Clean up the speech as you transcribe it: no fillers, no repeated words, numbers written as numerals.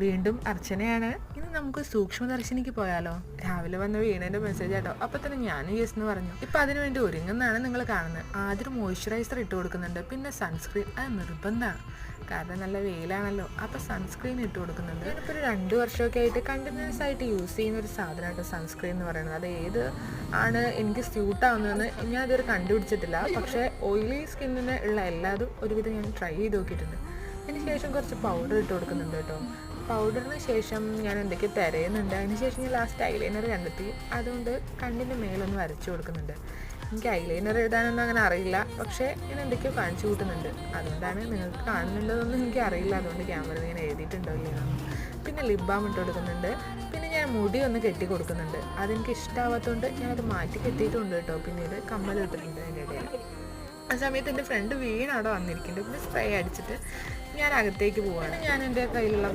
വീണ്ടും അർച്ചനയാണ്. ഇനി നമുക്ക് സൂക്ഷ്മദർശിനിക്ക് പോയാലോ? രാവിലെ വന്ന വീണേൻ്റെ മെസ്സേജ് ആട്ടോ. അപ്പം തന്നെ ഞാനും യെസ് എന്ന് പറഞ്ഞു. ഇപ്പം അതിനു വേണ്ടി ഒരുങ്ങുന്നതാണ് നിങ്ങൾ കാണുന്നത്. ആദ്യം മോയ്സ്ചറൈസർ ഇട്ട് കൊടുക്കുന്നുണ്ട്, പിന്നെ സൺസ്ക്രീൻ. അത് നിർബന്ധമാണ്, കാരണം നല്ല വെയിലാണല്ലോ. അപ്പോൾ സൺസ്ക്രീൻ ഇട്ട് കൊടുക്കുന്നുണ്ട്. ഞാനിപ്പോൾ ഒരു 2 വർഷമൊക്കെ ആയിട്ട് കണ്ടിന്യൂസ് ആയിട്ട് യൂസ് ചെയ്യുന്ന ഒരു സാധനമായിട്ട് സൺസ്ക്രീൻ എന്ന് പറയുന്നത്. അത് ഏത് ആണ് എനിക്ക് സ്യൂട്ടാവുന്നതെന്ന് ഞാൻ ഇതുവരെ കണ്ടുപിടിച്ചിട്ടില്ല. പക്ഷേ ഓയിലി സ്കിന്നിന് ഉള്ള എല്ലാതും ഒരുവിധം ഞാൻ ട്രൈ ചെയ്ത് നോക്കിയിട്ടുണ്ട്. അതിന് ശേഷം കുറച്ച് പൗഡർ ഇട്ട് കൊടുക്കുന്നുണ്ട് കേട്ടോ. പൗഡറിന് ശേഷം ഞാൻ എന്തൊക്കെയോ തിരയുന്നുണ്ട്. അതിന് ശേഷം ഞാൻ ലാസ്റ്റ് ഐലൈനർ കണ്ടെത്തി. അതുകൊണ്ട് കണ്ണിൻ്റെ മേലൊന്ന് വരച്ചു കൊടുക്കുന്നുണ്ട്. എനിക്ക് ഐലൈനർ എഴുതാനൊന്നും അങ്ങനെ അറിയില്ല, പക്ഷേ ഞാൻ എന്തൊക്കെയോ കാണിച്ചു കൂട്ടുന്നുണ്ട്. അതുകൊണ്ടാണ് നിങ്ങൾക്ക് കാണുന്നുണ്ടോയെന്നൊന്നും എനിക്ക് അറിയില്ല. അതുകൊണ്ട് ക്യാമറ ഇങ്ങനെ എഴുതിയിട്ടുണ്ടോ ഇല്ലയോ. പിന്നെ ലിപ് ബാം ഇട്ട് കൊടുക്കുന്നുണ്ട്. പിന്നെ ഞാൻ മുടി ഒന്ന് കെട്ടി കൊടുക്കുന്നുണ്ട്. അതെനിക്ക് ഇഷ്ടമാവാത്തതുകൊണ്ട് ഞാനത് മാറ്റി കെട്ടിയിട്ടുണ്ട് കേട്ടോ. പിന്നീട് കമ്മൽ ഇട്ടിട്ടുണ്ട് അതിൻ്റെ ഇടയിൽ. ആ സമയത്ത് എൻ്റെ ഫ്രണ്ട് വീണ് അവിടെ വന്നിരിക്കുന്നുണ്ട്. പിന്നെ സ്പ്രേ അടിച്ചിട്ട് ഞാൻ അകത്തേക്ക് പോവാണ്. ഞാൻ എൻ്റെ കയ്യിലുള്ള